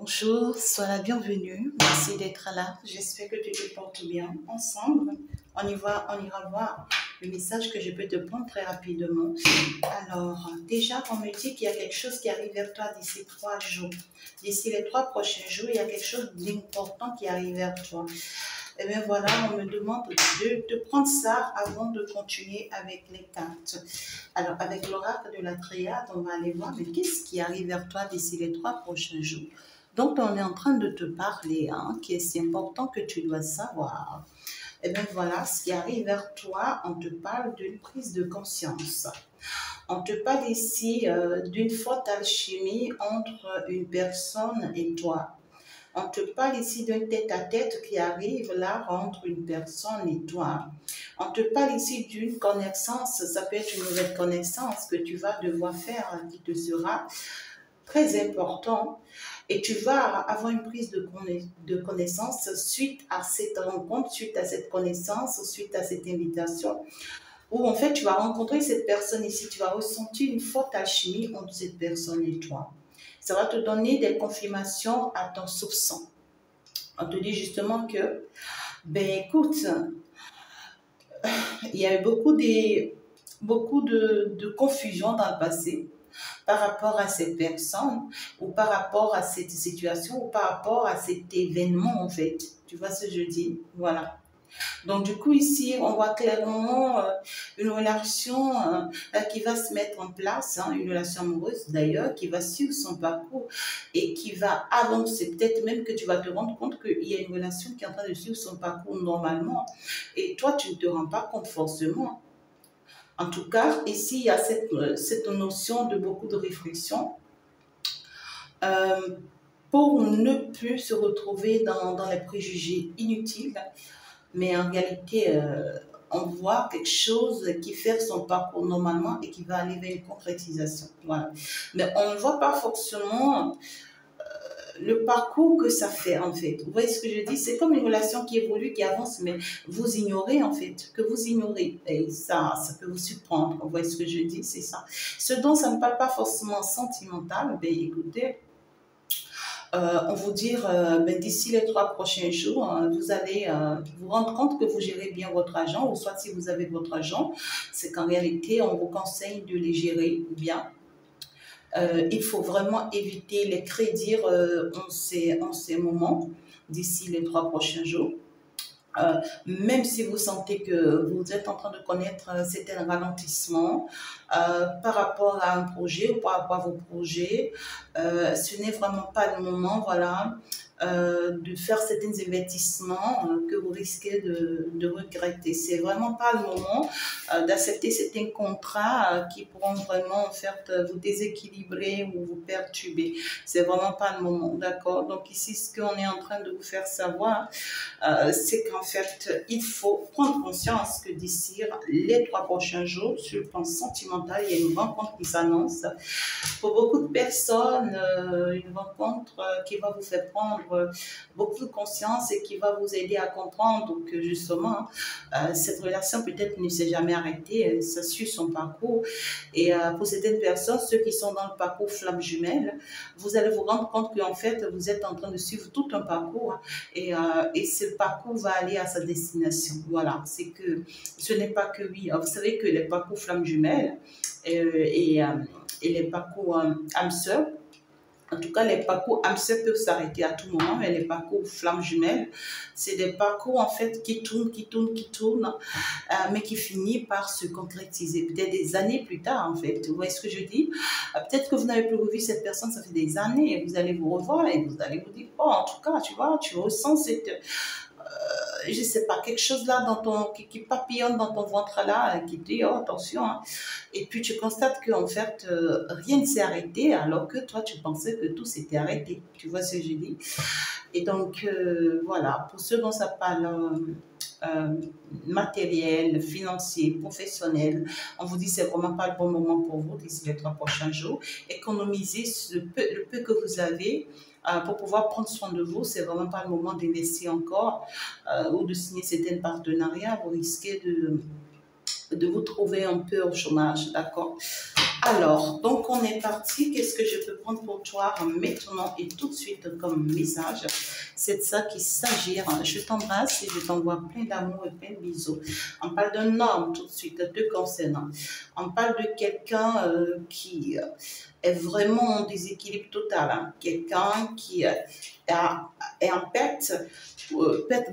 Bonjour, sois la bienvenue. Merci d'être là. J'espère que tu te portes bien. Ensemble, on ira voir le message que je peux te prendre très rapidement. Alors, déjà, on me dit qu'il y a quelque chose qui arrive vers toi d'ici 3 jours. D'ici les 3 prochains jours, il y a quelque chose d'important qui arrive vers toi. Et bien voilà, on me demande de te prendre ça avant de continuer avec les cartes. Alors, avec l'oracle de la triade, on va aller voir, mais qu'est-ce qui arrive vers toi d'ici les 3 prochains jours? Donc, on est en train de te parler, qui est si important que tu dois savoir. Et bien voilà, ce qui arrive vers toi, on te parle d'une prise de conscience. On te parle ici d'une forte alchimie entre une personne et toi. On te parle ici d'un tête-à-tête qui arrive là entre une personne et toi. On te parle ici d'une connaissance, ça peut être une nouvelle connaissance que tu vas devoir faire qui te sera très important. Et tu vas avoir une prise de connaissance suite à cette rencontre, suite à cette connaissance, suite à cette invitation, où en fait tu vas rencontrer cette personne ici, tu vas ressentir une forte alchimie entre cette personne et toi. Ça va te donner des confirmations à ton soupçon. On te dit justement que, ben écoute, il y a eu beaucoup de confusion dans le passé par rapport à cette personne ou par rapport à cette situation ou par rapport à cet événement en fait. Tu vois ce que je dis? Voilà. Donc du coup ici, on voit clairement une relation qui va se mettre en place, une relation amoureuse d'ailleurs, qui va suivre son parcours et qui va avancer. Peut-être même que tu vas te rendre compte qu'il y a une relation qui est en train de suivre son parcours normalement et toi, tu ne te rends pas compte forcément. En tout cas, ici, il y a cette notion de beaucoup de réflexion pour ne plus se retrouver dans les préjugés inutiles. Mais en réalité, on voit quelque chose qui fait son parcours normalement et qui va aller vers une concrétisation. Voilà. Mais on ne voit pas forcément le parcours que ça fait en fait. Vous voyez ce que je dis? C'est comme une relation qui évolue, qui avance, mais vous ignorez en fait, que vous ignorez. Et ça peut vous surprendre. Vous voyez ce que je dis? C'est ça. Ce dont ça ne parle pas forcément sentimental, ben écoutez, on vous dire, d'ici les 3 prochains jours, vous allez vous rendre compte que vous gérez bien votre argent, ou soit si vous avez votre argent, c'est qu'en réalité, on vous conseille de les gérer bien. Il faut vraiment éviter les crédits en ces moments, d'ici les 3 prochains jours. Même si vous sentez que vous êtes en train de connaître certains ralentissements par rapport à un projet ou par rapport à vos projets, ce n'est vraiment pas le moment, voilà, de faire certains investissements que vous risquez de regretter. C'est vraiment pas le moment d'accepter certains contrats qui pourront vraiment en fait vous déséquilibrer ou vous perturber. C'est vraiment pas le moment, d'accord? Donc ici, ce qu'on est en train de vous faire savoir, c'est qu'en fait, il faut prendre conscience que d'ici les 3 prochains jours, sur le plan sentimental, il y a une rencontre qui s'annonce. Pour beaucoup de personnes, une rencontre qui va vous faire prendre beaucoup de conscience et qui va vous aider à comprendre que justement, cette relation peut-être ne s'est jamais arrêtée, ça suit son parcours. Et pour certaines personnes, ceux qui sont dans le parcours flamme jumelle, vous allez vous rendre compte qu'en fait, vous êtes en train de suivre tout un parcours et ce parcours va aller à sa destination. Voilà, c'est que ce n'est pas que oui. Vous savez que les parcours flamme jumelle et les parcours âme sœur, en tout cas, les parcours âme sœur peuvent s'arrêter à tout moment, mais les parcours flamme jumelle, c'est des parcours en fait qui tournent, mais qui finissent par se concrétiser, peut-être des années plus tard en fait. Vous voyez ce que je dis? Peut-être que vous n'avez plus revu cette personne, ça fait des années, et vous allez vous revoir et vous allez vous dire, oh, en tout cas, tu vois, tu ressens cette... je sais pas, quelque chose là dans qui papillonne dans ton ventre là, qui dit, oh, attention. Et puis tu constates qu'en fait, rien ne s'est arrêté alors que toi, tu pensais que tout s'était arrêté. Tu vois ce que je dis? Et donc, voilà, pour ceux dont ça parle matériel, financier, professionnel, on vous dit c'est vraiment pas le bon moment pour vous d'ici les 3 prochains jours. Économisez le peu que vous avez pour pouvoir prendre soin de vous. C'est vraiment pas le moment d'investir encore ou de signer certains partenariats. Vous risquez de vous trouver un peu au chômage, d'accord? Alors, donc on est parti. Qu'est-ce que je peux prendre pour toi maintenant et tout de suite comme message? C'est de ça qu'il s'agit. Je t'embrasse et je t'envoie plein d'amour et plein de bisous. On parle d'un homme tout de suite, te concernant. On parle de quelqu'un qui est vraiment en déséquilibre total. Hein. Quelqu'un qui est en perte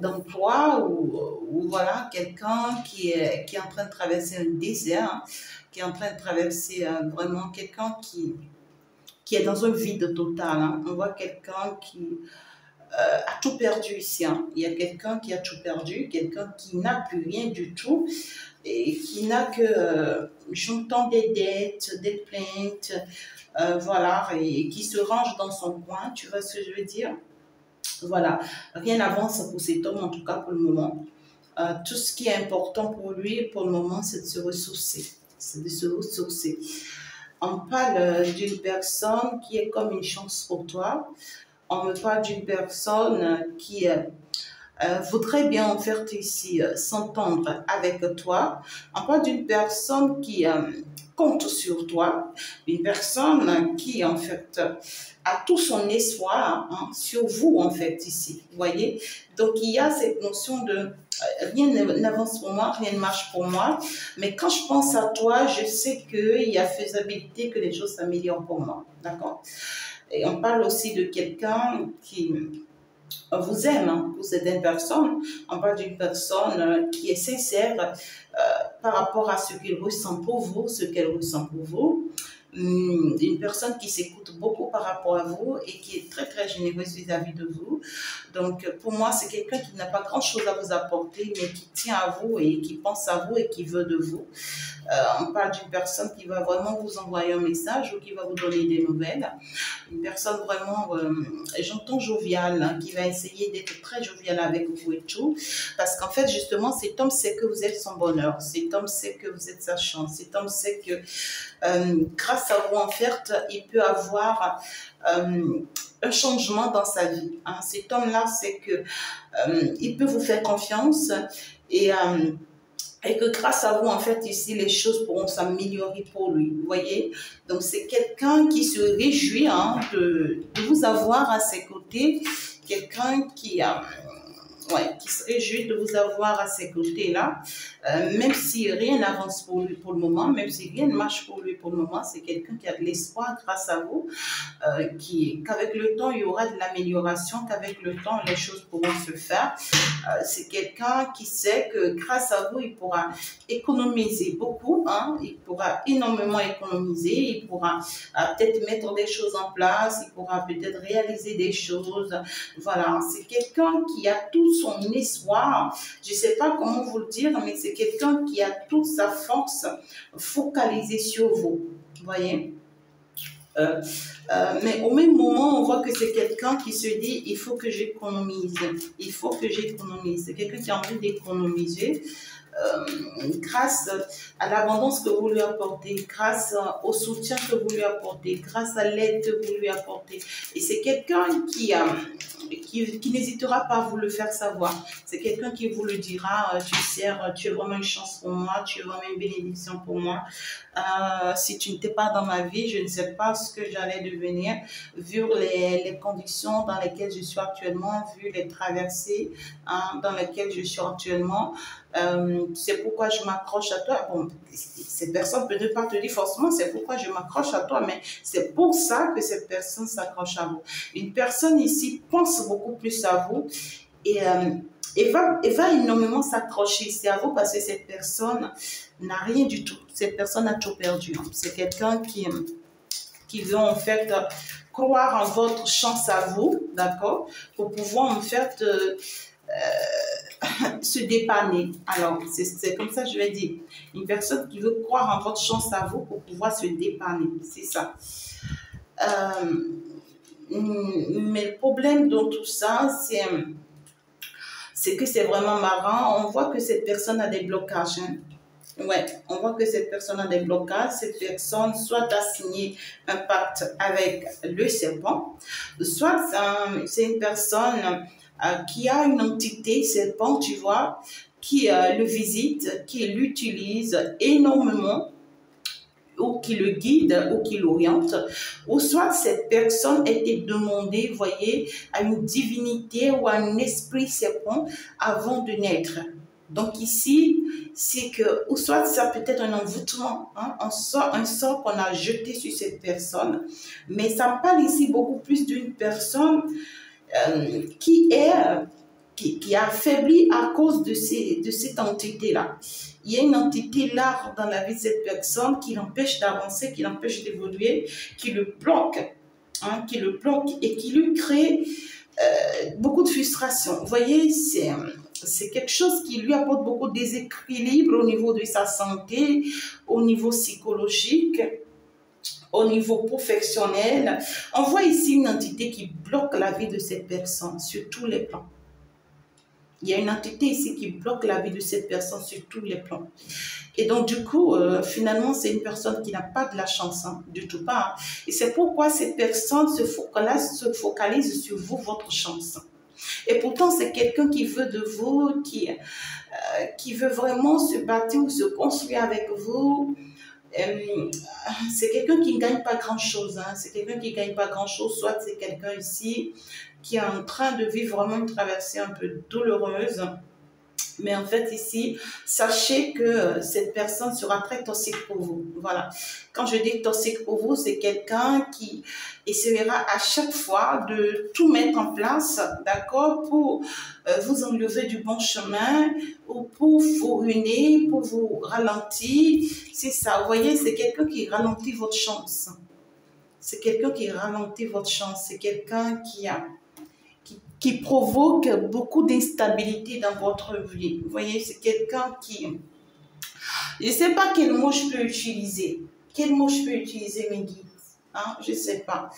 d'emploi ou voilà, quelqu'un qui est en train de traverser un désert. Hein, qui est en train de traverser vraiment quelqu'un qui est dans un vide total. Hein. On voit quelqu'un qui a tout perdu ici. Hein. Il y a quelqu'un qui a tout perdu, quelqu'un qui n'a plus rien du tout et qui n'a que, j'entends des dettes, des plaintes, voilà, et qui se range dans son coin. Tu vois ce que je veux dire? Voilà, rien n'avance pour cet homme, en tout cas pour le moment. Tout ce qui est important pour lui, pour le moment, c'est de se ressourcer. C'est de se ressourcer. On parle d'une personne qui est comme une chance pour toi. On me parle d'une personne qui voudrait bien en fait ici s'entendre avec toi. On parle d'une personne qui compte sur toi, une personne qui en fait a tout son espoir hein, sur vous en fait ici, vous voyez. Donc il y a cette notion de rien n'avance pour moi, rien ne marche pour moi, mais quand je pense à toi, je sais qu'il y a faisabilité que les choses s'améliorent pour moi, d'accord? Et on parle aussi de quelqu'un qui vous aime, hein, vous êtes une personne, on parle d'une personne qui est sincère par rapport à ce qu'il ressent pour vous, ce qu'elle ressent pour vous. Une personne qui s'écoute beaucoup par rapport à vous et qui est très très généreuse vis-à-vis de vous. Donc pour moi, c'est quelqu'un qui n'a pas grand-chose à vous apporter, mais qui tient à vous et qui pense à vous et qui veut de vous. On parle d'une personne qui va vraiment vous envoyer un message ou qui va vous donner des nouvelles. Une personne vraiment, j'entends joviale, hein, qui va essayer d'être très joviale avec vous et tout. Parce qu'en fait, justement, cet homme sait que vous êtes son bonheur. Cet homme sait que vous êtes sa chance. Cet homme sait que grâce à vous, en fait, il peut avoir un changement dans sa vie. Hein. Cet homme-là, c'est que il peut vous faire confiance et que grâce à vous, en fait, ici, les choses pourront s'améliorer pour lui, vous voyez. Donc, c'est quelqu'un qui se réjouit hein, de vous avoir à ses côtés, quelqu'un qui se réjouit de vous avoir à ses côtés-là, même si rien n'avance pour lui pour le moment, même si rien ne marche pour lui pour le moment, c'est quelqu'un qui a de l'espoir grâce à vous, qu'avec le temps, il y aura de l'amélioration, qu'avec le temps, les choses pourront se faire. C'est quelqu'un qui sait que grâce à vous, il pourra économiser beaucoup, hein, il pourra énormément économiser, il pourra peut-être mettre des choses en place, il pourra peut-être réaliser des choses. Voilà, c'est quelqu'un qui a tout son espoir. Je ne sais pas comment vous le dire, mais c'est quelqu'un qui a toute sa force focalisée sur vous. Vous voyez? Mais au même moment, on voit que c'est quelqu'un qui se dit il faut que j'économise, il faut que j'économise. C'est quelqu'un qui a envie d'économiser grâce à l'abondance que vous lui apportez, grâce au soutien que vous lui apportez, grâce à l'aide que vous lui apportez. Et c'est quelqu'un qui n'hésitera pas à vous le faire savoir. C'est quelqu'un qui vous le dira, tu sais, tu es vraiment une chance pour moi, tu es vraiment une bénédiction pour moi. Si tu n'étais pas dans ma vie, je ne sais pas ce que j'allais devenir, vu les conditions dans lesquelles je suis actuellement, vu les traversées hein, dans lesquelles je suis actuellement. C'est pourquoi je m'accroche à toi. Bon, cette personne peut ne pas te dire forcément c'est pourquoi je m'accroche à toi, mais c'est pour ça que cette personne s'accroche à vous. Une personne ici pense beaucoup plus à vous et va énormément s'accrocher ici à vous parce que cette personne n'a rien du tout. Cette personne a tout perdu. C'est quelqu'un qui veut en fait croire en votre chance à vous, d'accord, pour pouvoir en fait se dépanner. Alors, c'est comme ça que je vais dire. Une personne qui veut croire en votre chance à vous pour pouvoir se dépanner. C'est ça. Mais le problème dans tout ça, c'est que c'est vraiment marrant. On voit que cette personne a des blocages. Hein. Ouais, on voit que cette personne a des blocages. Cette personne soit a signé un pacte avec le serpent, soit c'est une personne qui a une entité serpent, tu vois, qui le visite, qui l'utilise énormément ou qui le guide ou qui l'oriente, ou soit cette personne a été demandée, voyez, à une divinité ou à un esprit serpent avant de naître. Donc ici, c'est que, ou soit ça peut être un envoûtement, hein, un sort qu'on a jeté sur cette personne, mais ça me parle ici beaucoup plus d'une personne qui est affaiblie à cause de cette entité-là. Il y a une entité là dans la vie de cette personne qui l'empêche d'avancer, qui l'empêche d'évoluer, qui le bloque, hein, et qui lui crée beaucoup de frustration. Vous voyez, c'est quelque chose qui lui apporte beaucoup de déséquilibre au niveau de sa santé, au niveau psychologique, au niveau professionnel. On voit ici une entité qui bloque la vie de cette personne sur tous les plans. Il y a une entité ici qui bloque la vie de cette personne sur tous les plans. Et donc, du coup, finalement, c'est une personne qui n'a pas de la chance, hein, du tout pas. Hein. Et c'est pourquoi cette personne se focalise sur vous, votre chance. Et pourtant, c'est quelqu'un qui veut de vous, qui veut vraiment se bâtir ou se construire avec vous. C'est quelqu'un qui ne gagne pas grand-chose. Hein. C'est quelqu'un qui ne gagne pas grand-chose. Soit c'est quelqu'un ici qui est en train de vivre vraiment une traversée un peu douloureuse. Mais en fait, ici, sachez que cette personne sera très toxique pour vous. Voilà. Quand je dis toxique pour vous, c'est quelqu'un qui essaiera à chaque fois de tout mettre en place, d'accord, pour vous enlever du bon chemin ou pour vous ruiner, pour vous ralentir. C'est ça. Vous voyez, c'est quelqu'un qui ralentit votre chance. C'est quelqu'un qui ralentit votre chance. C'est quelqu'un qui provoque beaucoup d'instabilité dans votre vie. Vous voyez, c'est quelqu'un qui... Je ne sais pas quel mot je peux utiliser. Quel mot je peux utiliser, mes guides, hein? Je ne sais pas.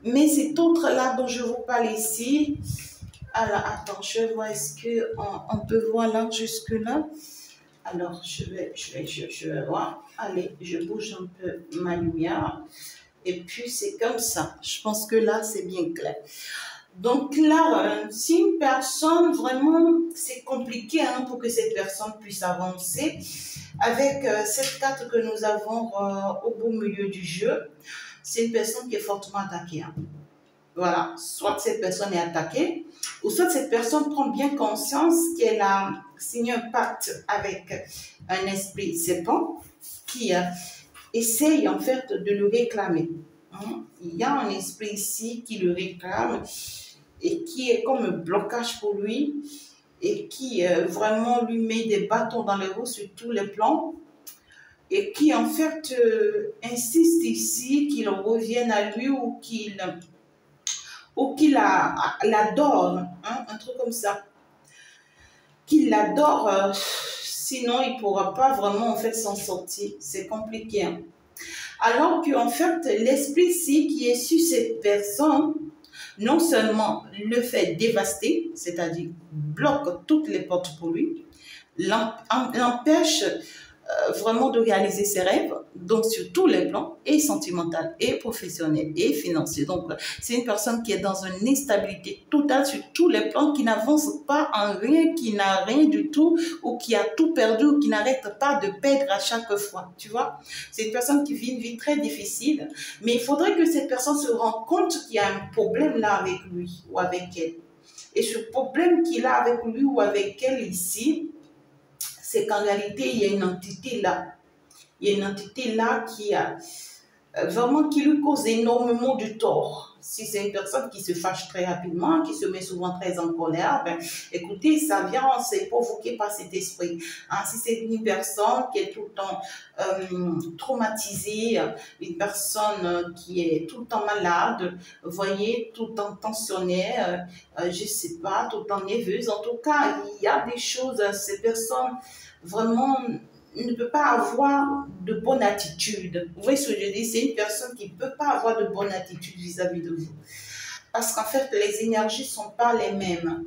Mais cet autre-là dont je vous parle ici... Alors, attends, je vais voir, est-ce qu'on peut voir là, jusque-là? Alors, je vais voir. Allez, je bouge un peu ma lumière. Et puis, c'est comme ça. Je pense que là, c'est bien clair. Donc là, si une personne, vraiment, c'est compliqué hein, pour que cette personne puisse avancer. Avec cette carte que nous avons au beau milieu du jeu, c'est une personne qui est fortement attaquée. Hein. Voilà, soit cette personne est attaquée, ou soit cette personne prend bien conscience qu'elle a signé un pacte avec un esprit serpent qui essaye en fait de le réclamer. Hein. Il y a un esprit ici qui le réclame et qui est comme un blocage pour lui et qui vraiment lui met des bâtons dans les roues sur tous les plans et qui en fait insiste ici qu'il revienne à lui ou qu'il l'adore, hein, un truc comme ça. Qu'il l'adore, sinon il ne pourra pas vraiment en fait s'en sortir. C'est compliqué. Hein. Alors qu'en fait, l'esprit ici qui est sur cette personne, non seulement le fait dévaster, c'est-à-dire bloque toutes les portes pour lui, l'empêche vraiment de réaliser ses rêves, donc sur tous les plans, et sentimental, et professionnel, et financier. Donc, c'est une personne qui est dans une instabilité totale sur tous les plans, qui n'avance pas en rien, qui n'a rien du tout, ou qui a tout perdu, ou qui n'arrête pas de perdre à chaque fois, tu vois. C'est une personne qui vit une vie très difficile, mais il faudrait que cette personne se rende compte qu'il y a un problème là avec lui, ou avec elle. Et ce problème qu'il a avec lui, ou avec elle ici, c'est qu'en réalité, il y a une entité là. Il y a une entité là qui a vraiment qui lui cause énormément de tort. Si c'est une personne qui se fâche très rapidement, qui se met souvent très en colère, ben, écoutez, ça vient, c'est provoqué par cet esprit. Hein, si c'est une personne qui est tout le temps traumatisée, une personne qui est tout le temps malade, vous voyez, tout le temps tensionnée, je ne sais pas, tout le temps nerveuse. En tout cas, il y a des choses, ces personnes vraiment ne peut pas avoir de bonne attitude. Vous voyez ce que je dis? C'est une personne qui ne peut pas avoir de bonne attitude vis-à-vis de vous. Parce qu'en fait, les énergies ne sont pas les mêmes.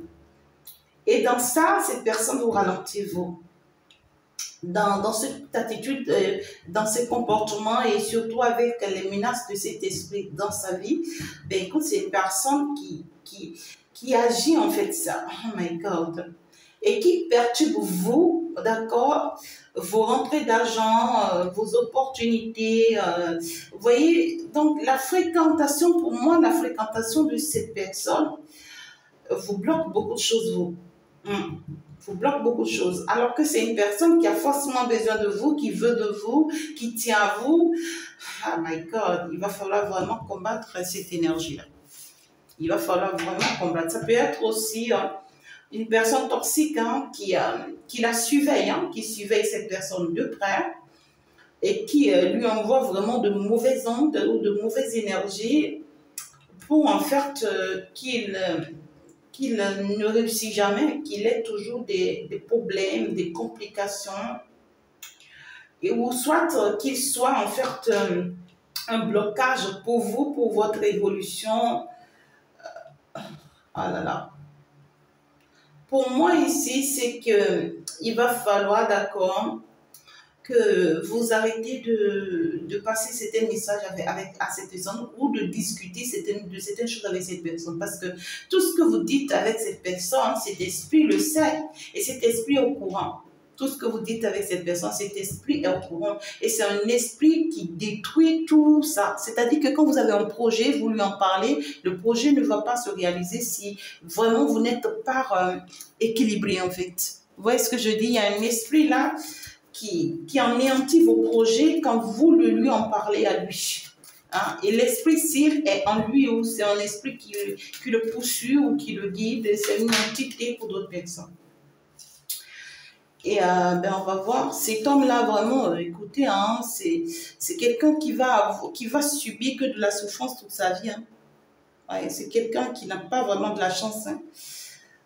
Et dans ça, cette personne vous ralentit, vous. Dans cette attitude, dans ce comportement et surtout avec les menaces de cet esprit dans sa vie, écoute, c'est une personne qui agit en fait ça. Oh my God. et qui perturbe vous, d'accord, vos rentrées d'argent, vos opportunités. Vous voyez, donc la fréquentation, pour moi, la fréquentation de cette personne vous bloque beaucoup de choses, vous. Vous bloque beaucoup de choses. Alors que c'est une personne qui a forcément besoin de vous, qui veut de vous, qui tient à vous. Oh my God, il va falloir vraiment combattre cette énergie-là. Il va falloir vraiment combattre. Ça peut être aussi une personne toxique qui la surveille, qui surveille cette personne de près et qui lui envoie vraiment de mauvaises ondes ou de mauvaises énergies pour en fait qu'il ne réussit jamais, qu'il ait toujours des problèmes, des complications, et ou soit qu'il soit en fait un blocage pour vous, pour votre évolution. Ah là là. Pour moi ici, c'est que il va falloir, d'accord, que vous arrêtez de passer certains messages à cette personne ou de discuter de certaines choses avec cette personne. Parce que tout ce que vous dites avec cette personne, cet esprit le sait et cet esprit est au courant. Tout ce que vous dites avec cette personne, cet esprit est au courant. Et c'est un esprit qui détruit tout ça. C'est-à-dire que quand vous avez un projet, vous lui en parlez, le projet ne va pas se réaliser si vraiment vous n'êtes pas équilibré en fait. Vous voyez ce que je dis? Il y a un esprit là qui anéantit vos projets quand vous lui en parlez à lui. Et l'esprit s'il est en lui ou c'est un esprit qui le poursuit ou qui le guide, c'est une entité pour d'autres personnes. Et on va voir, cet homme-là vraiment, écoutez, c'est quelqu'un qui va subir que de la souffrance toute sa vie. Ouais, c'est quelqu'un qui n'a pas vraiment de la chance.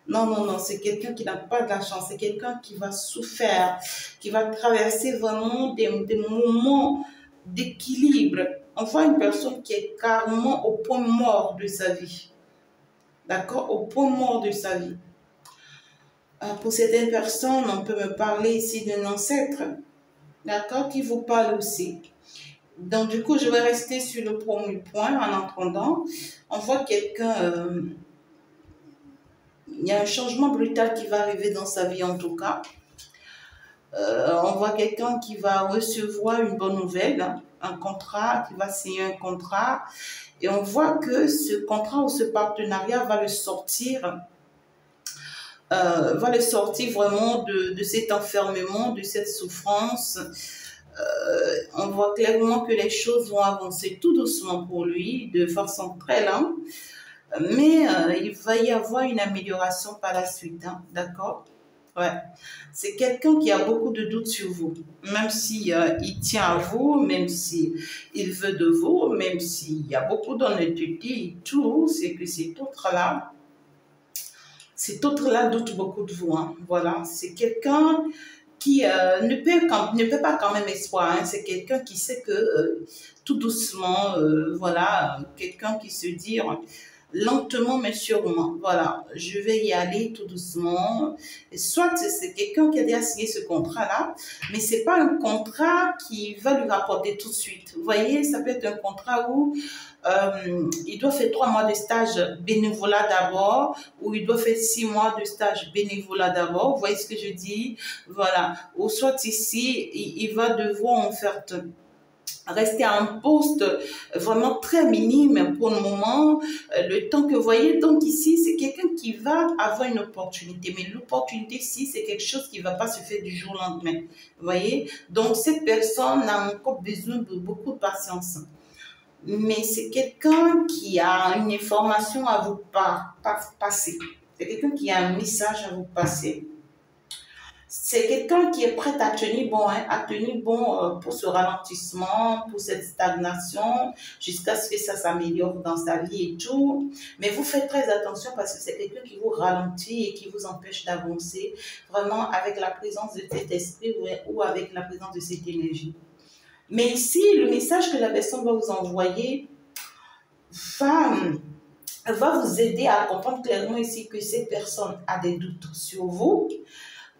Non, c'est quelqu'un qui n'a pas de la chance. C'est quelqu'un qui va souffrir, qui va traverser vraiment des moments d'équilibre. On voit une personne qui est carrément au point mort de sa vie. D'accord? Au point mort de sa vie. Pour certaines personnes, on peut me parler ici d'un ancêtre, d'accord, qui vous parle aussi. Donc, du coup, je vais rester sur le premier point en entendant. On voit quelqu'un, il y a un changement brutal qui va arriver dans sa vie en tout cas. On voit quelqu'un qui va recevoir une bonne nouvelle, un contrat, qui va signer un contrat. Et on voit que ce contrat ou ce partenariat va le sortir vraiment de cet enfermement, de cette souffrance. On voit clairement que les choses vont avancer tout doucement pour lui, de façon très lente, mais il va y avoir une amélioration par la suite, d'accord? Ouais. C'est quelqu'un qui a beaucoup de doutes sur vous, même si il tient à vous, même si il veut de vous, même s'il y a beaucoup d'honnêteté et tout, c'est que cet autre-là doute beaucoup de vous. Voilà, c'est quelqu'un qui ne peut pas quand même espoir. C'est quelqu'un qui sait que tout doucement, voilà, quelqu'un qui se dit lentement mais sûrement, voilà, je vais y aller tout doucement. Et soit c'est quelqu'un qui a déjà signé ce contrat-là, mais c'est pas un contrat qui va lui rapporter tout de suite. Vous voyez, ça peut être un contrat où il doit faire 3 mois de stage bénévolat d'abord, ou il doit faire 6 mois de stage bénévolat d'abord. Vous voyez ce que je dis? Voilà. Ou soit ici, il va devoir en fait rester à un poste vraiment très minime pour le moment, le temps que vous voyez. Donc ici, c'est quelqu'un qui va avoir une opportunité. Mais l'opportunité ici, c'est quelque chose qui ne va pas se faire du jour au lendemain. Vous voyez? Donc cette personne a encore besoin de beaucoup de patience. Mais c'est quelqu'un qui a une information à vous passer. C'est quelqu'un qui a un message à vous passer. C'est quelqu'un qui est prêt à tenir bon, pour ce ralentissement, pour cette stagnation, jusqu'à ce que ça s'améliore dans sa vie et tout. Mais vous faites très attention parce que c'est quelqu'un qui vous ralentit et qui vous empêche d'avancer vraiment avec la présence de cet esprit ou avec la présence de cette énergie. Mais ici, le message que la personne va vous envoyer va vous aider à comprendre clairement ici que cette personne a des doutes sur vous,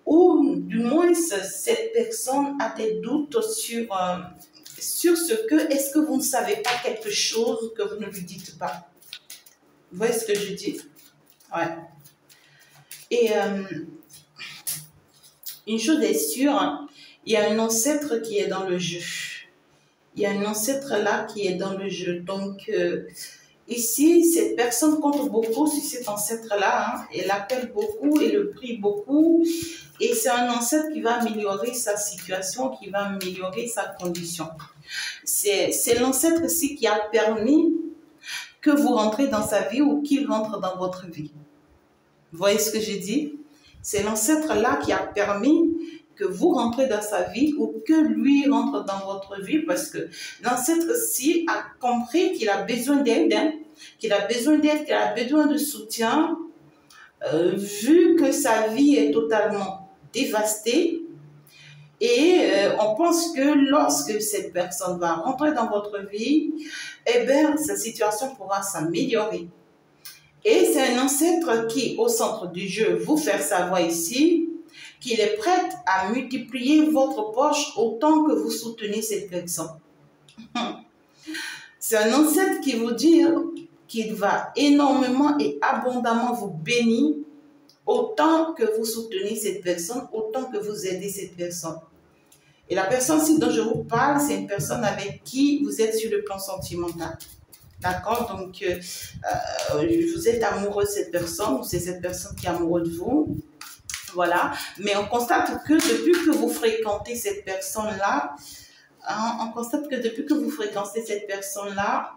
ou du moins cette personne a des doutes sur ce que, est-ce que vous ne savez pas quelque chose que vous ne lui dites pas? Vous voyez ce que je dis? Ouais. Et une chose est sûre, hein, il y a un ancêtre qui est dans le jeu. Il y a un ancêtre là qui est dans le jeu. Donc, ici, cette personne compte beaucoup sur cet ancêtre-là. Hein. Elle appelle beaucoup et le prie beaucoup. Et c'est un ancêtre qui va améliorer sa situation, qui va améliorer sa condition. C'est l'ancêtre ici qui a permis que vous rentrez dans sa vie ou qu'il rentre dans votre vie. Vous voyez ce que je dis? C'est l'ancêtre-là qui a permis que vous rentrez dans sa vie ou que lui rentre dans votre vie parce que l'ancêtre-ci a compris qu'il a besoin d'aide, hein, qu'il a besoin de soutien, vu que sa vie est totalement dévastée. Et on pense que lorsque cette personne va rentrer dans votre vie, eh bien, sa situation pourra s'améliorer. Et c'est un ancêtre qui, au centre du jeu, vous fait savoir ici qu'il est prêt à multiplier votre poche autant que vous soutenez cette personne. C'est un ancêtre qui vous dit qu'il va énormément et abondamment vous bénir autant que vous soutenez cette personne, autant que vous aidez cette personne. Et la personne dont je vous parle, c'est une personne avec qui vous êtes sur le plan sentimental. D'accord? Donc, vous êtes amoureux de cette personne ou c'est cette personne qui est amoureuse de vous. Voilà. Mais on constate que depuis que vous fréquentez cette personne-là, hein, on constate que depuis que vous fréquentez cette personne-là,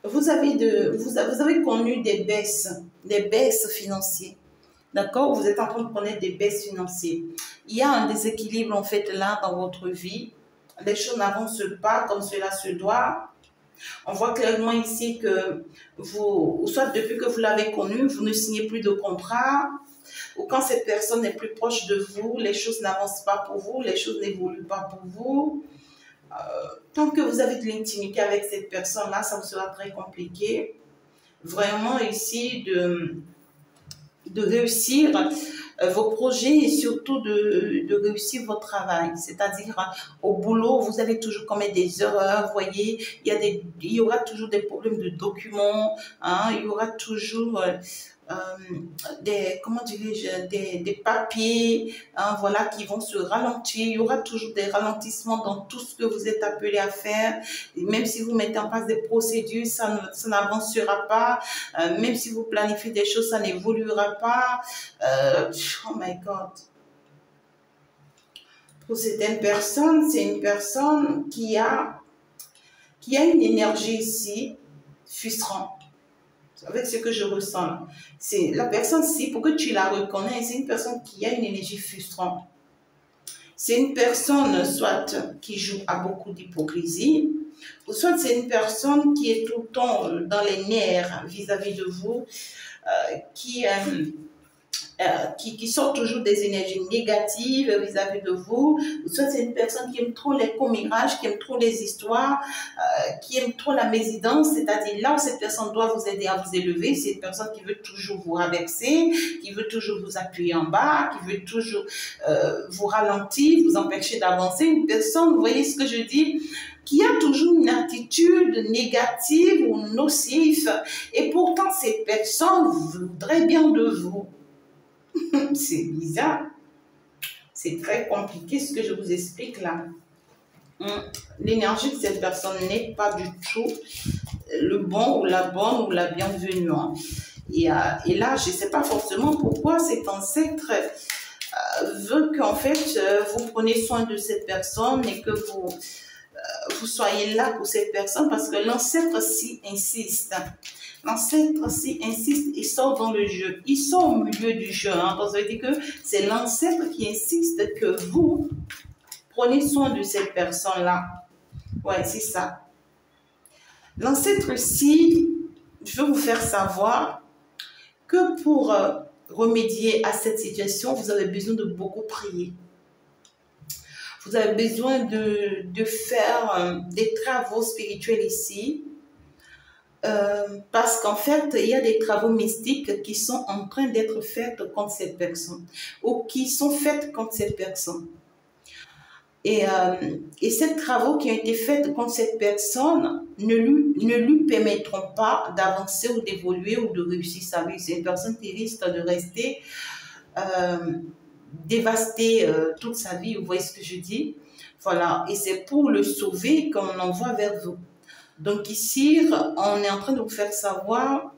vous avez connu des baisses financières. D'accord? Vous êtes en train de connaître des baisses financières. Il y a un déséquilibre en fait là dans votre vie. Les choses n'avancent pas comme cela se doit. On voit clairement ici que soit depuis que vous l'avez connu, vous ne signez plus de contrat, ou quand cette personne est plus proche de vous, les choses n'avancent pas pour vous, les choses n'évoluent pas pour vous. Tant que vous avez de l'intimité avec cette personne-là, ça vous sera très compliqué. Vraiment ici de réussir vos projets et surtout de réussir votre travail. C'est-à-dire, au boulot, vous allez toujours commettre des erreurs, vous voyez, il y aura toujours des problèmes de documents, hein, il y aura toujours des papiers, hein, voilà, qui vont se ralentir. Il y aura toujours des ralentissements dans tout ce que vous êtes appelé à faire. Et même si vous mettez en place des procédures, ça n'avancera pas. Même si vous planifiez des choses, ça n'évoluera pas. Oh my God. Pour certaines personnes, c'est une personne qui a une énergie ici frustrante. Avec ce que je ressens, c'est la personne-ci, pour que tu la reconnais, c'est une personne qui a une énergie frustrante. C'est une personne, soit qui joue à beaucoup d'hypocrisie, ou soit c'est une personne qui est tout le temps dans les nerfs vis-à-vis de vous, qui sort toujours des énergies négatives vis-à-vis de vous. Soit c'est une personne qui aime trop les commérages, qui aime trop les histoires, qui aime trop la mésidance, c'est-à-dire là où cette personne doit vous aider à vous élever, c'est une personne qui veut toujours vous rabaisser, qui veut toujours vous appuyer en bas, qui veut toujours vous ralentir, vous empêcher d'avancer. Une personne, vous voyez ce que je dis, qui a toujours une attitude négative ou nocive, et pourtant cette personne voudrait bien de vous. C'est bizarre. C'est très compliqué ce que je vous explique là. L'énergie de cette personne n'est pas du tout le bon ou la bonne ou la bienvenue. Et là, je ne sais pas forcément pourquoi cet ancêtre veut qu'en fait, vous preniez soin de cette personne et que vous soyez là pour cette personne parce que l'ancêtre s'y insiste. L'ancêtre s'y insiste, il sort dans le jeu, il sort au milieu du jeu. Hein. Donc ça veut dire que c'est l'ancêtre qui insiste que vous prenez soin de cette personne-là. Ouais, c'est ça. L'ancêtre-ci, je veux vous faire savoir que pour remédier à cette situation, vous avez besoin de beaucoup prier. Vous avez besoin de faire des travaux spirituels ici. Parce qu'en fait, il y a des travaux mystiques qui sont en train d'être faits contre cette personne ou qui sont faits contre cette personne. Et ces travaux qui ont été faits contre cette personne ne lui permettront pas d'avancer ou d'évoluer ou de réussir sa vie. C'est une personne qui risque de rester dévaster toute sa vie, vous voyez ce que je dis? Voilà, et c'est pour le sauver qu'on envoie vers vous. Donc ici, on est en train de vous faire savoir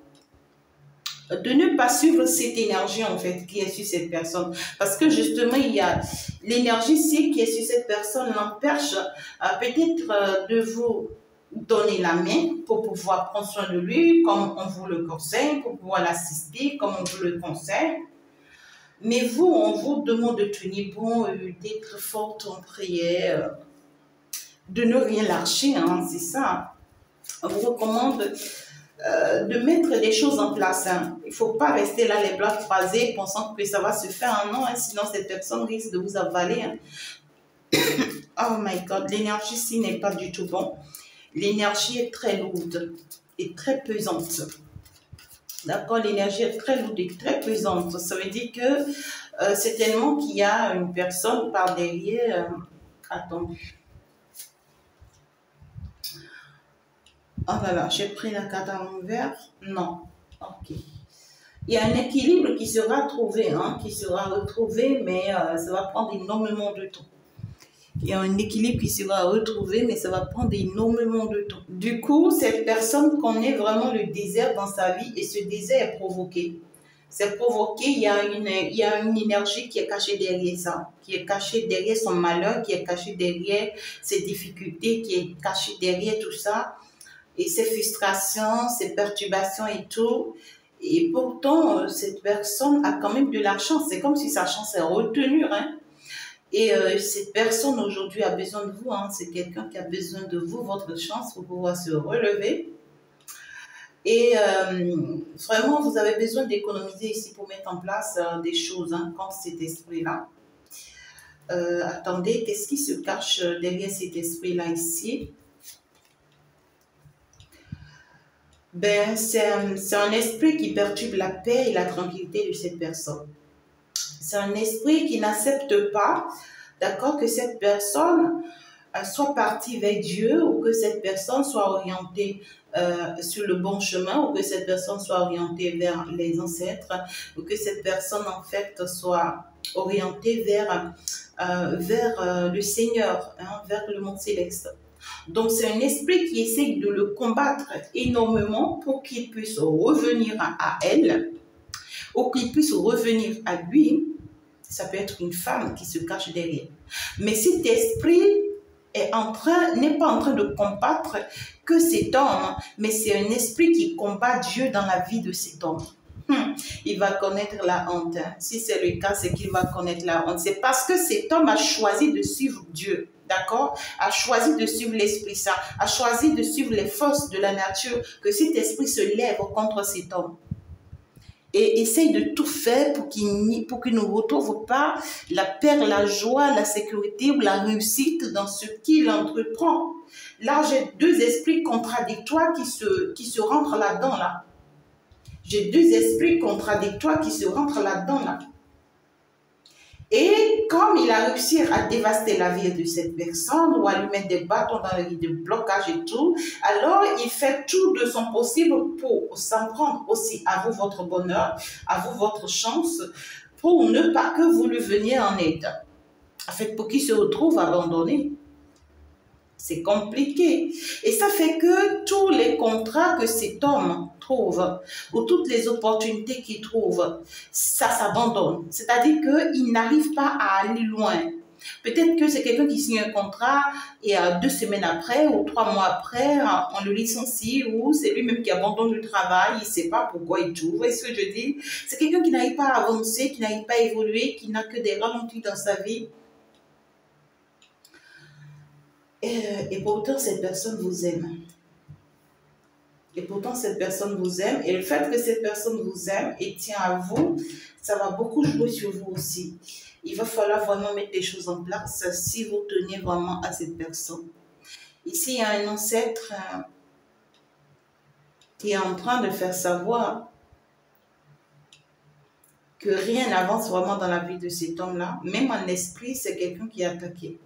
de ne pas suivre cette énergie en fait qui est sur cette personne. Parce que justement, il y a l'énergie ici qui est sur cette personne l'empêche peut-être de vous donner la main pour pouvoir prendre soin de lui comme on vous le conseille, pour pouvoir l'assister comme on vous le conseille. Mais vous, on vous demande de tenir bon, d'être forte en prière, de ne rien lâcher, hein, c'est ça. On vous recommande de mettre des choses en place. Hein. Il ne faut pas rester là les bras croisés pensant que ça va se faire un an, hein, sinon cette personne risque de vous avaler. Hein. Oh my God, l'énergie ici n'est pas du tout bon. L'énergie est très lourde et très pesante. D'accord, l'énergie est très lourde et très pesante. Ça veut dire que c'est tellement qu'il y a une personne par derrière. Attendez. Oh là là, j'ai pris la carte à l'envers. Non. Ok. Il y a un équilibre qui sera trouvé, hein, qui sera retrouvé, mais ça va prendre énormément de temps. Il y a un équilibre qui sera retrouvé, mais ça va prendre énormément de temps. Du coup, cette personne connaît vraiment le désert dans sa vie et ce désert est provoqué. C'est provoqué, il y a une énergie qui est cachée derrière ça, qui est cachée derrière son malheur, qui est cachée derrière ses difficultés, qui est cachée derrière tout ça, et ses frustrations, ses perturbations et tout. Et pourtant, cette personne a quand même de la chance. C'est comme si sa chance est retenue, hein. Et cette personne aujourd'hui a besoin de vous, hein. C'est quelqu'un qui a besoin de vous, votre chance pour pouvoir se relever. Et vraiment, vous avez besoin d'économiser ici pour mettre en place des choses, hein, comme cet esprit-là. Attendez, qu'est-ce qui se cache derrière cet esprit-là ici? Ben, c'est un esprit qui perturbe la paix et la tranquillité de cette personne. C'est un esprit qui n'accepte pas, d'accord, que cette personne soit partie vers Dieu ou que cette personne soit orientée sur le bon chemin ou que cette personne soit orientée vers les ancêtres ou que cette personne en fait soit orientée vers le Seigneur, hein, vers le monde céleste. Donc c'est un esprit qui essaie de le combattre énormément pour qu'il puisse revenir à elle ou qu'il puisse revenir à lui. Ça peut être une femme qui se cache derrière. Mais cet esprit n'est pas en train de combattre que cet homme, mais c'est un esprit qui combat Dieu dans la vie de cet homme. Il va connaître la honte. Hein. Si c'est le cas, c'est qu'il va connaître la honte. C'est parce que cet homme a choisi de suivre Dieu, d'accord? A choisi de suivre l'Esprit Saint, a choisi de suivre les forces de la nature, que cet esprit se lève contre cet homme. Et essaye de tout faire pour qu'il ne retrouve pas la paix, la joie, la sécurité ou la réussite dans ce qu'il entreprend. Là, j'ai deux esprits contradictoires qui se rentrent là-dedans, là. J'ai deux esprits contradictoires qui se rentrent là-dedans, là. Et comme il a réussi à dévaster la vie de cette personne ou à lui mettre des bâtons dans le lit de blocage et tout, alors il fait tout de son possible pour s'en prendre aussi à vous votre bonheur, à vous votre chance, pour ne pas que vous lui veniez en aide. En fait, pour qu'il se retrouve abandonné. C'est compliqué. Et ça fait que tous les contrats que cet homme trouve, ou toutes les opportunités qu'il trouve, ça s'abandonne. C'est-à-dire qu'il n'arrive pas à aller loin. Peut-être que c'est quelqu'un qui signe un contrat et 2 semaines après ou 3 mois après, on le licencie ou c'est lui-même qui abandonne le travail, il ne sait pas pourquoi et tout. Vous voyez ce que je dis? C'est quelqu'un qui n'arrive pas à avancer, qui n'arrive pas à évoluer, qui n'a que des ralentis dans sa vie. Et pourtant, cette personne vous aime. Et pourtant, cette personne vous aime. Et le fait que cette personne vous aime et tient à vous, ça va beaucoup jouer sur vous aussi. Il va falloir vraiment mettre les choses en place si vous tenez vraiment à cette personne. Ici, il y a un ancêtre qui est en train de faire savoir que rien n'avance vraiment dans la vie de cet homme-là. Même en esprit, c'est quelqu'un qui est attaqué.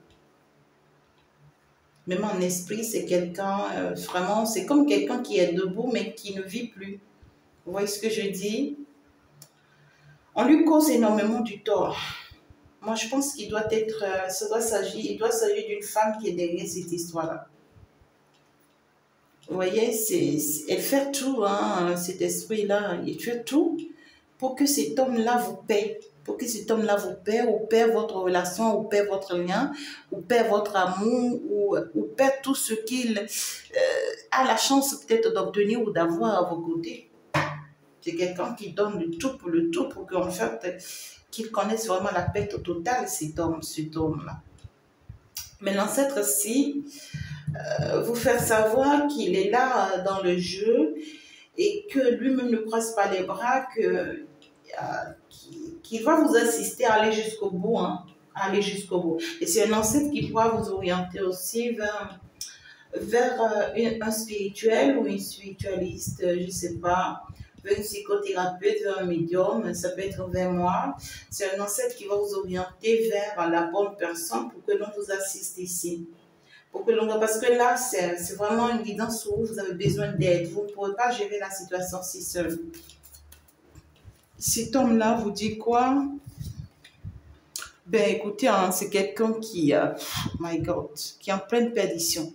Même en esprit, c'est quelqu'un, vraiment, c'est comme quelqu'un qui est debout, mais qui ne vit plus. Vous voyez ce que je dis? On lui cause énormément du tort. Moi, je pense qu'il doit être, il doit s'agir d'une femme qui est derrière cette histoire-là. Vous voyez, elle fait tout, hein, cet esprit-là, il fait tout pour que cet homme-là vous paie. Pour que cet homme-là vous paie, ou perd votre relation, ou perd votre lien, ou perd votre amour, ou perd tout ce qu'il a la chance peut-être d'obtenir ou d'avoir à vos côtés. C'est quelqu'un qui donne le tout pour qu'en fait, qu'il connaisse vraiment la perte totale, cet homme-là. Mais l'ancêtre-ci, vous faire savoir qu'il est là dans le jeu et que lui-même ne croise pas les bras, qu'il va vous assister à aller jusqu'au bout, hein, à aller jusqu'au bout. Et c'est un ancêtre qui pourra vous orienter aussi vers un spirituel ou une spiritualiste, je ne sais pas, vers une psychothérapeute, vers un médium, ça peut être vers moi. C'est un ancêtre qui va vous orienter vers la bonne personne pour que l'on vous assiste ici. Parce que là, c'est vraiment une guidance où vous avez besoin d'aide. Vous ne pourrez pas gérer la situation si seul. Cet homme-là vous dit quoi? Ben écoutez, hein, c'est quelqu'un qui, my God, qui est en pleine perdition.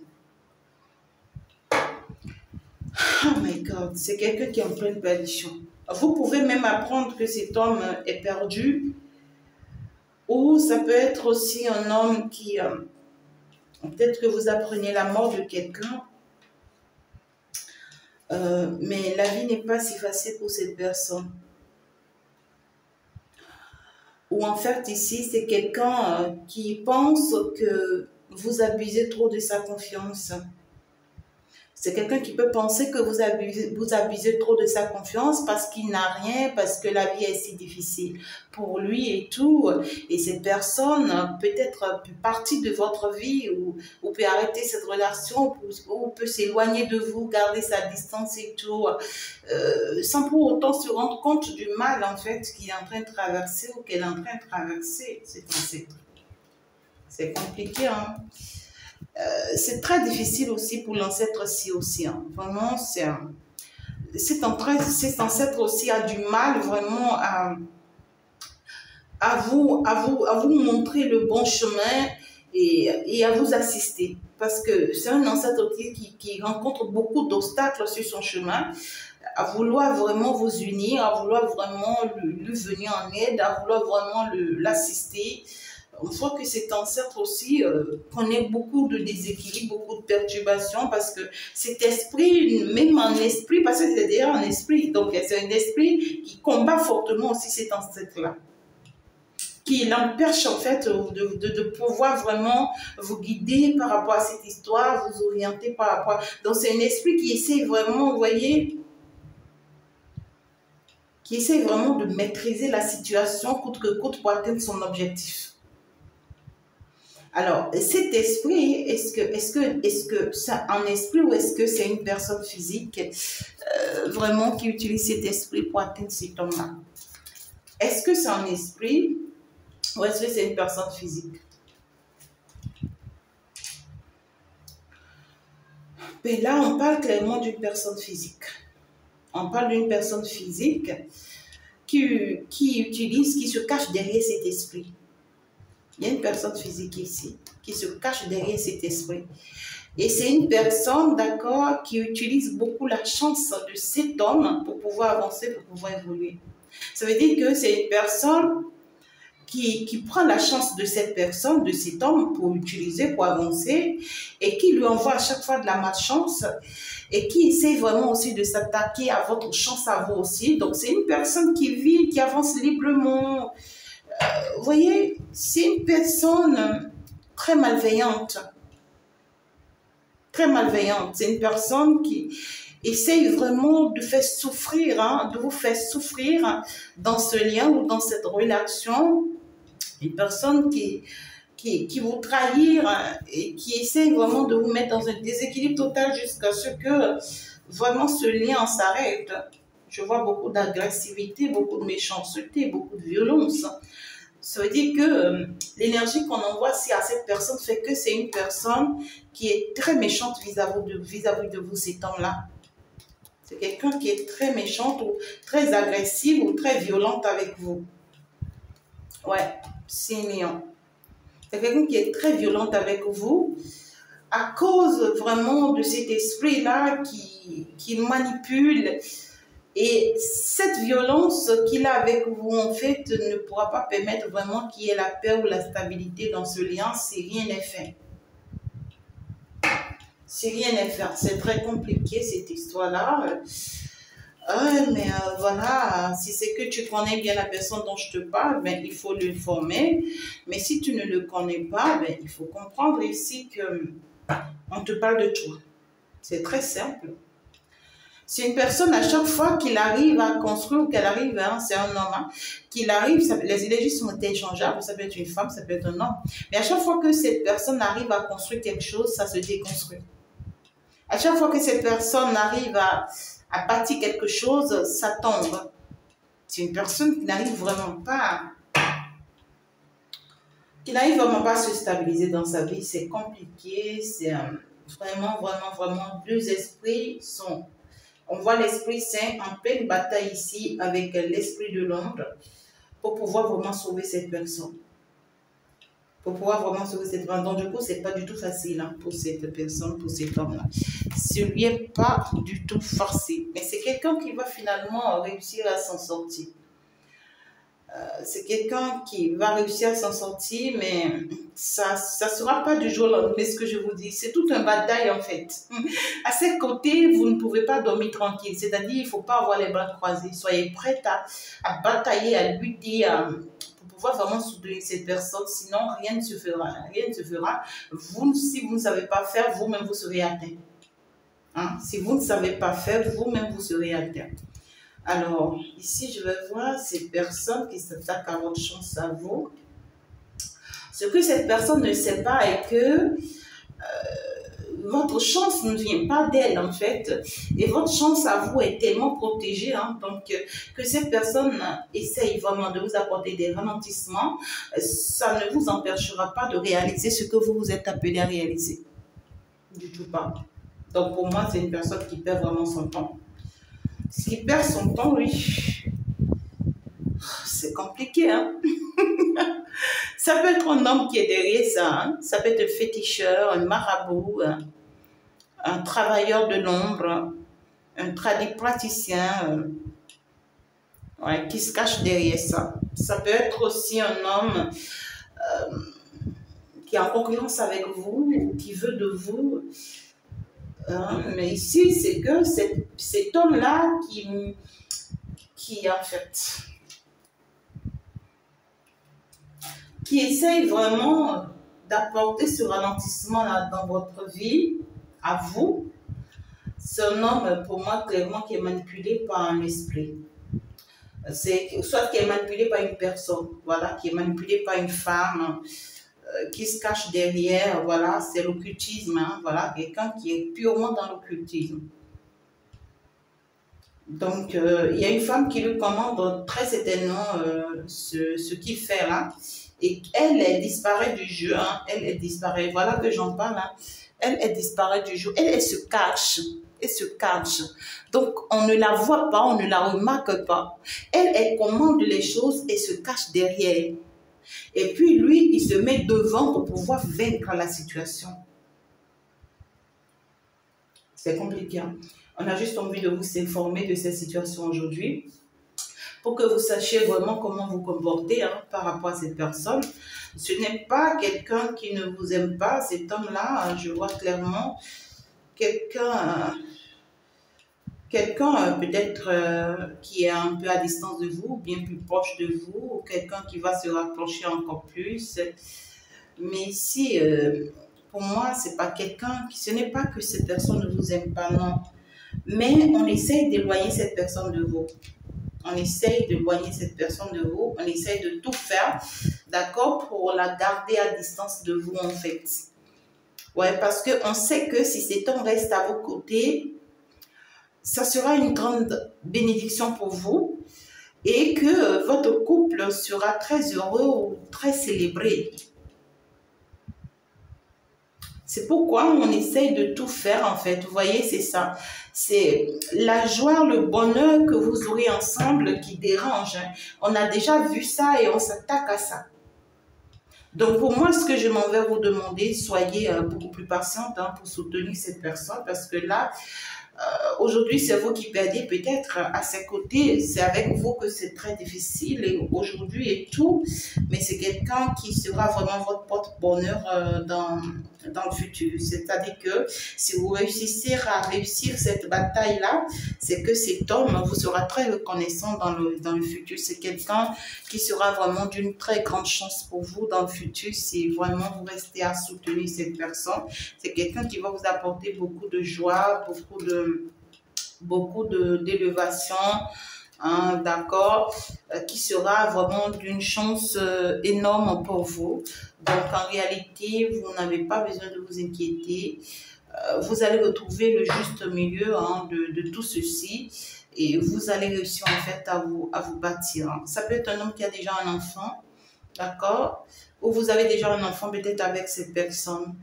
Oh my God, c'est quelqu'un qui est en pleine perdition. Vous pouvez même apprendre que cet homme est perdu, ou ça peut être aussi un homme qui, peut-être que vous apprenez la mort de quelqu'un, mais la vie n'est pas si facile pour cette personne. Ou en fait ici, c'est quelqu'un qui pense que vous abusez trop de sa confiance. C'est quelqu'un qui peut penser que vous abusez trop de sa confiance parce qu'il n'a rien, parce que la vie est si difficile pour lui et tout. Et cette personne peut être partie de votre vie ou peut arrêter cette relation ou peut s'éloigner de vous, garder sa distance et tout, sans pour autant se rendre compte du mal en fait qu'il est en train de traverser ou qu'elle est en train de traverser. C'est compliqué, hein. C'est très difficile aussi pour l'ancêtre-ci aussi. Hein. Vraiment, cet ancêtre aussi a du mal vraiment à vous montrer le bon chemin et à vous assister. Parce que c'est un ancêtre qui rencontre beaucoup d'obstacles sur son chemin, à vouloir vraiment vous unir, à vouloir vraiment lui venir en aide, à vouloir vraiment l'assister. On voit que cet ancêtre aussi connaît beaucoup de déséquilibre, beaucoup de perturbations, parce que cet esprit, même en esprit, parce que c'est déjà un esprit, donc c'est un esprit qui combat fortement aussi cet ancêtre-là, qui l'empêche en fait de pouvoir vraiment vous guider par rapport à cette histoire, vous orienter par rapport à... Donc c'est un esprit qui essaie vraiment, vous voyez, qui essaie vraiment de maîtriser la situation coûte que coûte pour atteindre son objectif. Alors, cet esprit, est-ce que c'est un esprit ou est-ce que c'est une personne physique vraiment qui utilise cet esprit pour atteindre cet homme-là? Est-ce que c'est un esprit ou est-ce que c'est une personne physique? Mais là, on parle clairement d'une personne physique. On parle d'une personne physique qui se cache derrière cet esprit. Il y a une personne physique ici qui se cache derrière cet esprit. Et c'est une personne, d'accord, qui utilise beaucoup la chance de cet homme pour pouvoir avancer, pour pouvoir évoluer. Ça veut dire que c'est une personne qui prend la chance de cette personne, de cet homme, pour utiliser, pour avancer, et qui lui envoie à chaque fois de la malchance, et qui essaie vraiment aussi de s'attaquer à votre chance à vous aussi. Donc c'est une personne qui vit, qui avance librement. Vous voyez, c'est une personne très malveillante. Très malveillante. C'est une personne qui essaye vraiment de faire souffrir, hein, de vous faire souffrir dans ce lien ou dans cette relation. Une personne qui vous trahit et qui essaye vraiment de vous mettre dans un déséquilibre total jusqu'à ce que vraiment ce lien s'arrête. Je vois beaucoup d'agressivité, beaucoup de méchanceté, beaucoup de violence. Ça veut dire que l'énergie qu'on envoie à cette personne fait que c'est une personne qui est très méchante vis-à-vis de vous, cet homme-là. C'est quelqu'un qui est très méchante ou très agressive ou très violente avec vous. Ouais, c'est mignon. C'est quelqu'un qui est très violente avec vous à cause vraiment de cet esprit-là qui manipule. Et cette violence qu'il a avec vous, en fait, ne pourra pas permettre vraiment qu'il y ait la paix ou la stabilité dans ce lien si rien n'est fait. Si rien n'est fait. C'est très compliqué cette histoire-là. Voilà, si c'est que tu connais bien la personne dont je te parle, ben, il faut le former. Mais si tu ne le connais pas, ben, il faut comprendre ici que on te parle de toi. C'est très simple. C'est une personne, à chaque fois qu'il arrive à construire, ou qu'elle arrive, hein, c'est un homme, hein, qu'il arrive, les énergies sont interchangeables, ça peut être une femme, ça peut être un homme. Mais à chaque fois que cette personne arrive à construire quelque chose, ça se déconstruit. À chaque fois que cette personne arrive à bâtir quelque chose, ça tombe. C'est une personne qui n'arrive vraiment pas à se stabiliser dans sa vie. C'est compliqué, c'est vraiment, deux esprits sont... On voit l'Esprit Saint en pleine bataille ici avec l'Esprit de l'ombre pour pouvoir vraiment sauver cette personne. Pour pouvoir vraiment sauver cette personne. Donc, du coup, ce n'est pas du tout facile hein, pour cette personne, pour cet homme-là. Ce n'est pas du tout facile. Mais c'est quelqu'un qui va finalement réussir à s'en sortir. C'est quelqu'un qui va réussir à s'en sortir, mais ça ne sera pas du jour au lendemain, ce que je vous dis. C'est toute une bataille, en fait. À ses côtés, vous ne pouvez pas dormir tranquille. C'est-à-dire, il ne faut pas avoir les bras croisés. Soyez prêts à batailler, à lutter, pour pouvoir vraiment soutenir cette personne. Sinon, rien ne se fera. Rien ne se fera. Si vous ne savez pas faire, vous-même, vous serez atteint. Hein? Si vous ne savez pas faire, vous-même, vous serez atteint. Alors, ici, je vais voir ces personnes qui s'attaquent à votre chance à vous. Ce que cette personne ne sait pas est que votre chance ne vient pas d'elle, en fait. Et votre chance à vous est tellement protégée, hein, donc que cette personne essaye vraiment de vous apporter des ralentissements. Ça ne vous empêchera pas de réaliser ce que vous vous êtes appelé à réaliser. Du tout pas. Donc, pour moi, c'est une personne qui perd vraiment son temps. Qui perd son temps, oui. C'est compliqué, hein. Ça peut être un homme qui est derrière ça, hein. Ça peut être un féticheur, un marabout, un travailleur de l'ombre, un praticien ouais, qui se cache derrière ça. Ça peut être aussi un homme qui est en concurrence avec vous, ou qui veut de vous. Mais ici, c'est que cet homme-là en fait, qui essaye vraiment d'apporter ce ralentissement-là dans votre vie, à vous. C'est un homme, pour moi, clairement, qui est manipulé par un esprit. Soit qui est manipulé par une personne, voilà, qui est manipulé par une femme, qui se cache derrière, voilà, c'est l'occultisme, hein, voilà, quelqu'un qui est purement dans l'occultisme. Donc, il y a une femme qui lui commande très certainement ce qu'il fait là. Et elle disparaît du jeu, hein, elle disparaît, voilà que j'en parle, hein. Elle disparaît du jeu, elle se cache. Elle se cache. Donc, on ne la voit pas, on ne la remarque pas. Elle commande les choses et se cache derrière. Et puis, lui, il se met devant pour pouvoir vaincre la situation. C'est compliqué. Hein? On a juste envie de vous informer de cette situation aujourd'hui pour que vous sachiez vraiment comment vous comporter hein, par rapport à cette personne. Ce n'est pas quelqu'un qui ne vous aime pas. Cet homme-là, je vois clairement quelqu'un peut-être qui est un peu à distance de vous, bien plus proche de vous, ou quelqu'un qui va se rapprocher encore plus. Mais ici, pour moi, c'est pas quelqu'un ce n'est pas que cette personne ne vous aime pas, non. Mais on essaye d'éloigner cette personne de vous. On essaye d'éloigner cette personne de vous. On essaye de tout faire, d'accord, pour la garder à distance de vous, en fait. Ouais, parce qu'on sait que si cet homme reste à vos côtés, ça sera une grande bénédiction pour vous et que votre couple sera très heureux ou très célébré. C'est pourquoi on essaye de tout faire en fait. Vous voyez, c'est ça. C'est la joie, le bonheur que vous aurez ensemble qui dérange, hein. On a déjà vu ça et on s'attaque à ça. Donc pour moi, ce que je m'en vais vous demander, soyez beaucoup plus patiente hein, pour soutenir cette personne parce que là, aujourd'hui, c'est vous qui perdez peut-être à ses côtés. C'est avec vous que c'est très difficile et aujourd'hui et tout. Mais c'est quelqu'un qui sera vraiment votre porte-bonheur dans le futur. C'est-à-dire que si vous réussissez à réussir cette bataille-là, c'est que cet homme vous sera très reconnaissant dans le futur. C'est quelqu'un qui sera vraiment d'une très grande chance pour vous dans le futur si vraiment vous restez à soutenir cette personne. C'est quelqu'un qui va vous apporter beaucoup de joie, beaucoup d'élévation, hein, d'accord, qui sera vraiment d'une chance énorme pour vous. Donc en réalité, vous n'avez pas besoin de vous inquiéter. Vous allez retrouver le juste milieu hein, de tout ceci et vous allez réussir en fait à vous bâtir. Ça peut être un homme qui a déjà un enfant, d'accord, ou vous avez déjà un enfant peut-être avec cette personne.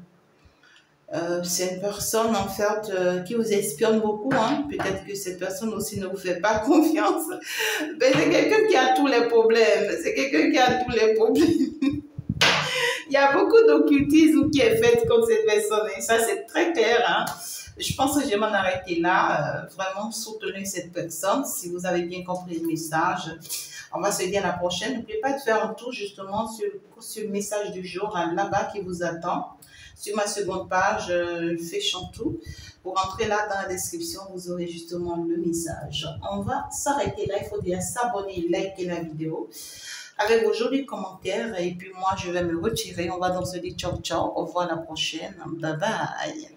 C'est une personne en fait qui vous espionne beaucoup. Hein. Peut-être que cette personne aussi ne vous fait pas confiance. Mais c'est quelqu'un qui a tous les problèmes. C'est quelqu'un qui a tous les problèmes. Il y a beaucoup d'occultisme qui est fait contre cette personne. Et ça, c'est très clair. Hein. Je pense que je vais m'en arrêter là. Vraiment, soutenez cette personne. Si vous avez bien compris le message, on va se dire à la prochaine. N'oubliez pas de faire un tour justement sur le message du jour hein, là-bas qui vous attend. Sur ma seconde page, fais Chantou. Pour entrer là dans la description, vous aurez justement le message. On va s'arrêter là. Il faut bien s'abonner, liker la vidéo avec vos jolis commentaires. Et puis moi, je vais me retirer. On va donc se dire ciao, ciao. Au revoir la prochaine. Bye bye.